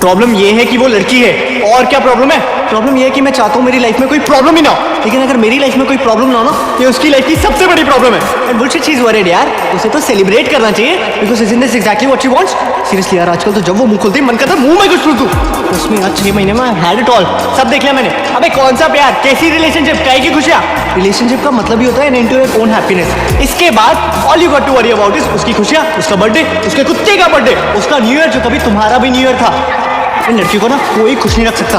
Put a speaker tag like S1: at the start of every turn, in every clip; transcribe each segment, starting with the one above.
S1: Problem ये है कि वो लड़की है। और क्या प्रॉब्लम है? प्रॉब्लम ये है कि मैं चाहता हूँ मेरी लाइफ में कोई प्रॉब्लम ही ना हो, लेकिन अगर मेरी लाइफ में कोई प्रॉब्लम ना हो ना, ये उसकी लाइफ की सबसे बड़ी प्रॉब्लम है। And bullshit she is worried यार, उसे तो सेलिब्रेट करना चाहिए because isn't this exactly what she wants. Seriously यार, आजकल तो जब वो मुंह खोलती है मन करता है मुंह में कुछ ठूकूं। उसमें यार 6 महीने में हैड इट ऑल, सब देख लिया मैंने। अबे कौन सा प्यार, कैसी रिलेशनशिप, काहे की खुशियां। रिलेशनशिप का मतलब ही होता है an to your own happiness. इसके बाद all you got to worry about is उसकी खुशियां, उसका बर्थडे, उसके कुत्ते का बर्थडे, उसका न्यू ईयर जो कभी तुम्हारा भी न्यू ईयर था। इन लड़की को ना कोई खुश नहीं रख सकता।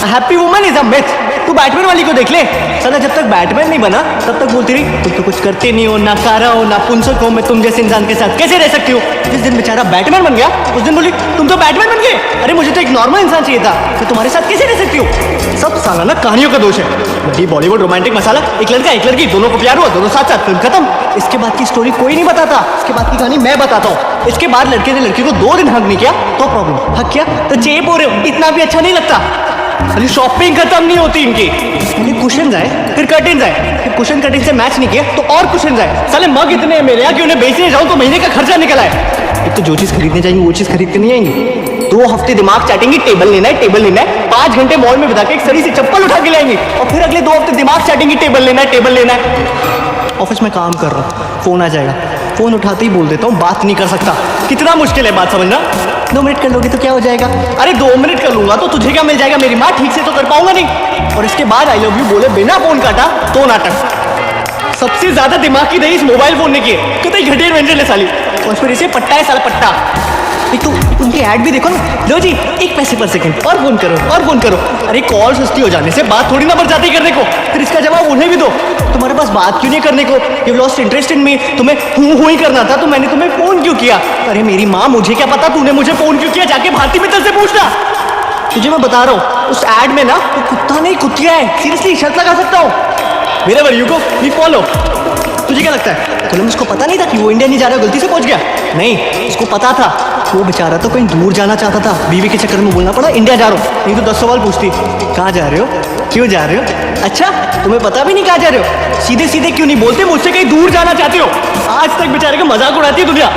S1: Happy woman is a myth. तू बैटमैन वाली को देख ले, साला जब तक बैटमैन नहीं बना तब तक बोलती रही तुम तो कुछ करते नहीं हो, ना कारा हो, ना पुंसक हो, मैं तुम जैसे इंसान के साथ कैसे रह सकती हो। जिस दिन बेचारा बैटमैन बन गया उस दिन बोली तुम तो बैटमैन बन गए, अरे मुझे तो एक नॉर्मल इंसान चाहिए था, तो तुम्हारे साथ कैसे रह सकती हो। सब साला ना कहानियों का दोष है। बड़ी बॉलीवुड रोमांटिक मसाला, एक लड़का एक लड़की दोनों को प्यार हुआ, दोनों साथ साथ, फिल्म खत्म। इसके बाद की स्टोरी कोई नहीं बताता, इसके बाद की कहानी मैं बताता हूँ। इसके बाद लड़के ने लड़की को 2 दिन हक नहीं किया तो प्रॉब्लम, हक किया तो चेप हो रहे हो, इतना भी अच्छा नहीं लगता। खाली शॉपिंग खत्म नहीं होती इनकी। पहले कुशन आए फिर कर्टेन्स आए, फिर कुशन कर्टेन से मैच नहीं किया तो और कुशन आए। साले मग इतने हैं मेरे यहाँ कि उन्हें बेचने जाऊँ तो महीने का खर्चा निकल आए। एक तो जो चीज खरीदने जाएंगे वो चीज खरीद के नहीं आएंगी, 2 हफ्ते दिमाग चाटेंगी टेबल लेना है टेबल लेना है, 5 घंटे मॉल में बिता के एक सड़ी सी चप्पल उठा के लाएंगी और फिर अगले 2 हफ्ते दिमाग चाटेंगी टेबल लेना है टेबल लेना है। ऑफिस में काम कर रहा हूँ, फोन आ जाएगा, फोन उठाते ही बोल देता हूँ बात नहीं कर सकता। कितना मुश्किल है बात समझना। 2 मिनट कर लोगे तो क्या हो जाएगा, अरे 2 मिनट कर लूंगा तो तुझे क्या मिल जाएगा, मेरी माँ ठीक से तो कर पाऊंगा नहीं। और इसके बाद आई लव यू बोले बिना फोन काटा तो नाटक। सबसे ज्यादा दिमाग की दही इस मोबाइल फोन ने की है, कितनी घटिया इन्वेंशन है साली। और फिर इसे पट्टा है साला पट्टा। एक तो उनके ऐड भी देखो ना, लो जी 1 पैसे पर सेकंड और फोन करो और फोन करो। अरे कॉल सस्ती हो जाने से बात थोड़ी ना बढ़ जाती करने को, फिर इसका जवाब उन्हें भी दो तुम्हारे पास बात क्यों नहीं करने को, यू लॉस्ट इंटरेस्ट इन मी, तुम्हें हूं ही करना था तो मैंने तुम्हें फोन क्यों किया। अरे मेरी माँ मुझे क्या पता तूने मुझे फोन क्यों किया, जाके भारती मित्तल से पूछना। तुझे मैं बता रहा हूँ उस ऐड में ना वो कुत्ता नहीं कुतिया है, सीरियसली शर्त लगा सकता हूँ। मेरे where you go we follow. तुझे क्या लगता है तो उसको पता नहीं था कि वो इंडिया नहीं जा रहा, गलती से पहुंच गया? नहीं, उसको पता था। वो बेचारा तो कहीं दूर जाना चाहता था, बीवी के चक्कर में बोलना पड़ा इंडिया जा रहा हूँ, नहीं तो 10 सवाल पूछती कहाँ जा रहे हो, क्यों जा रहे हो, अच्छा तुम्हें पता भी नहीं कहाँ जा रहे हो, सीधे सीधे क्यों नहीं बोलते मुझसे कहीं दूर जाना चाहते हो। आज तक बेचारे का मजाक उड़ाती है दुनिया।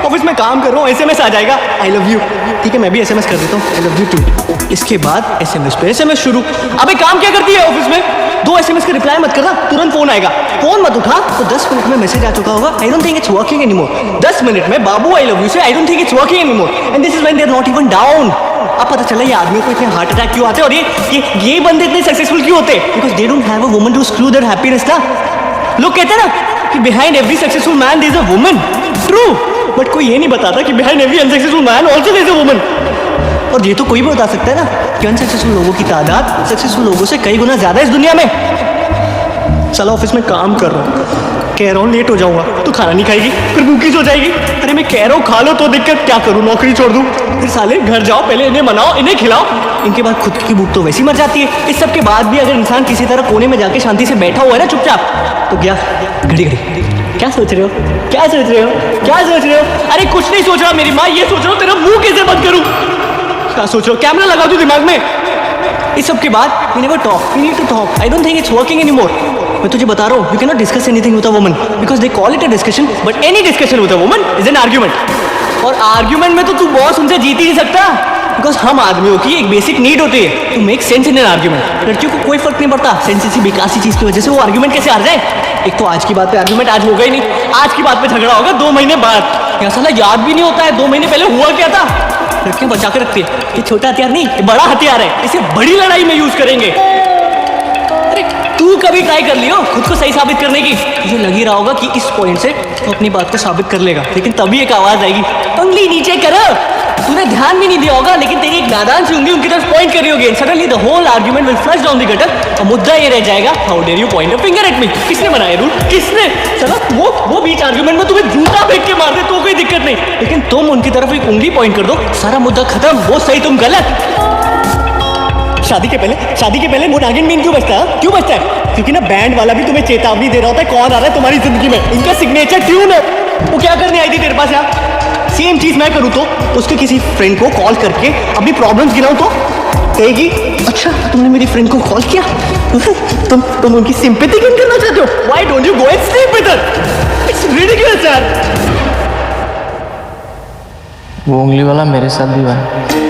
S1: ऑफिस में काम कर रहा हूँ, SMS आ जाएगा आई लव यू, ठीक है मैं भी SMS कर देता हूँ आई लव यू टू। इसके बाद SMS पे SMS शुरू। अबे काम क्या करती है ऑफिस में, 2 SMS का रिप्लाई मत करना, तुरंत फोन आएगा, फोन मत उठा तो 10 मिनट में मैसेज आ चुका होगा I don't think it's working anymore. 10 minute में बाबू आई लव यू से I don't think it's working anymore and this is when they are not even down. अब पता चला ये आदमियों को इतने हार्ट अटैक क्यों आते हैं और ये बंदे इतने सक्सेसफुल क्यों होते हैं, because they don't have a woman to screw their happiness ना। लोग कहते हैं ना कि behind every successful man there is a woman, true, but कोई ये नहीं बताता कि behind every unsuccessful man also there is a woman. और ये तो कोई भी बता सकता है ना कि अनसक्सेसफुल लोगों की तादाद सक्सेसफुल लोगों से कई गुना ज्यादा है इस दुनिया में। चलो ऑफिस में काम कर रहा हूँ, कह रहा हूँ लेट हो जाऊंगा तो खाना नहीं खाएगी, फिर भूखी सो जाएगी। अरे मैं कह रहा हूँ खा लो तो दिक्कत, क्या करूँ नौकरी छोड़ दूँ, फिर साले घर जाओ पहले इन्हें मनाओ इन्हें खिलाओ, इनके बाद खुद की भूख तो वैसी मर जाती है। इस सब के बाद भी अगर इंसान किसी तरह कोने में जाके शांति से बैठा हुआ है ना चुपचाप, तो क्या घड़ी घड़ी क्या सोच रहे हो, क्या सोच रहे हो, क्या सोच रहे हो। अरे कुछ नहीं सोच रहा मेरी माँ, ये सोच रहा हूँ तेरा मुंह कैसे बंद करूँ। क्या सोच रहे हो, कैमरा लगा दूँ दिमाग में। इस सब के बाद you never talk, you need to talk, I don't think it's working anymore। मैं तुझे बता रहा हूँ you cannot discuss anything with a woman because they call it a discussion, but any discussion with a woman is an argument। और argument में तो तू boss उनसे जीत ही नहीं सकता, बिकॉज हम आदमियों की एक बेसिक नीड होती है to make sense in an argument. लड़कियों को कोई फर्क नहीं पड़ता सेंस इसी बेकार चीज की वजह से वो आर्ग्यूमेंट कैसे हार जाए। एक तो आज की बात पे आर्ग्यूमेंट आज होगा ही नहीं, आज की बात पे झगड़ा होगा 2 महीने बाद, या साला याद भी नहीं होता है 2 महीने पहले हुआ क्या था। लड़कियां बचा के रखती है, ये छोटा हथियार नहीं ये बड़ा हथियार है, इसे बड़ी लड़ाई में यूज करेंगे। अरे तू कभी ट्राई कर लियो खुद को सही साबित करने की, तुझे लग ही रहा होगा कि इस पॉइंट से तो अपनी बात को साबित कर लेगा, लेकिन तभी एक आवाज आएगी उंगली नीचे करो। तूने ध्यान भी नहीं दिया होगा लेकिन तेरी एक नादान सी उंगली उनकी तरफ पॉइंट कर रही होगी, suddenly the whole argument will flush down the gutter. और मुद्दा ये रह जाएगा how dare you point a finger at me. किसने बनाया रूल, किसने। चलो वो बीच आर्गुमेंट में तुम्हें जूता फेंक के मार दे तो कोई दिक्कत नहीं, लेकिन तुम उनकी तरफ एक उंगली पॉइंट कर दो सारा मुद्दा खत्म, वो सही तुम गलत। शादी के पहले वो नागिन बीन क्यों बजता है, क्यों बजता है, क्योंकि ना बैंड वाला भी तुम्हें चेतावनी दे रहा होता है कौन आ रहा है तुम्हारी जिंदगी में, इनका सिग्नेचर ट्यून है। वो क्या करने आई थी तेरे पास यार, सेम चीज मैं करूँ तो उसके किसी फ्रेंड को कॉल करके अपनी प्रॉब्लम्स गिनाऊं तो कहेगी अच्छा तुमने मेरी फ्रेंड को कॉल किया, तुम उनकी सिंपैथी गेन करना चाहते हो, why don't you go and sleep with her, it's ridiculous यार।
S2: वो उंगली वाला मेरे साथ भी हुआ है।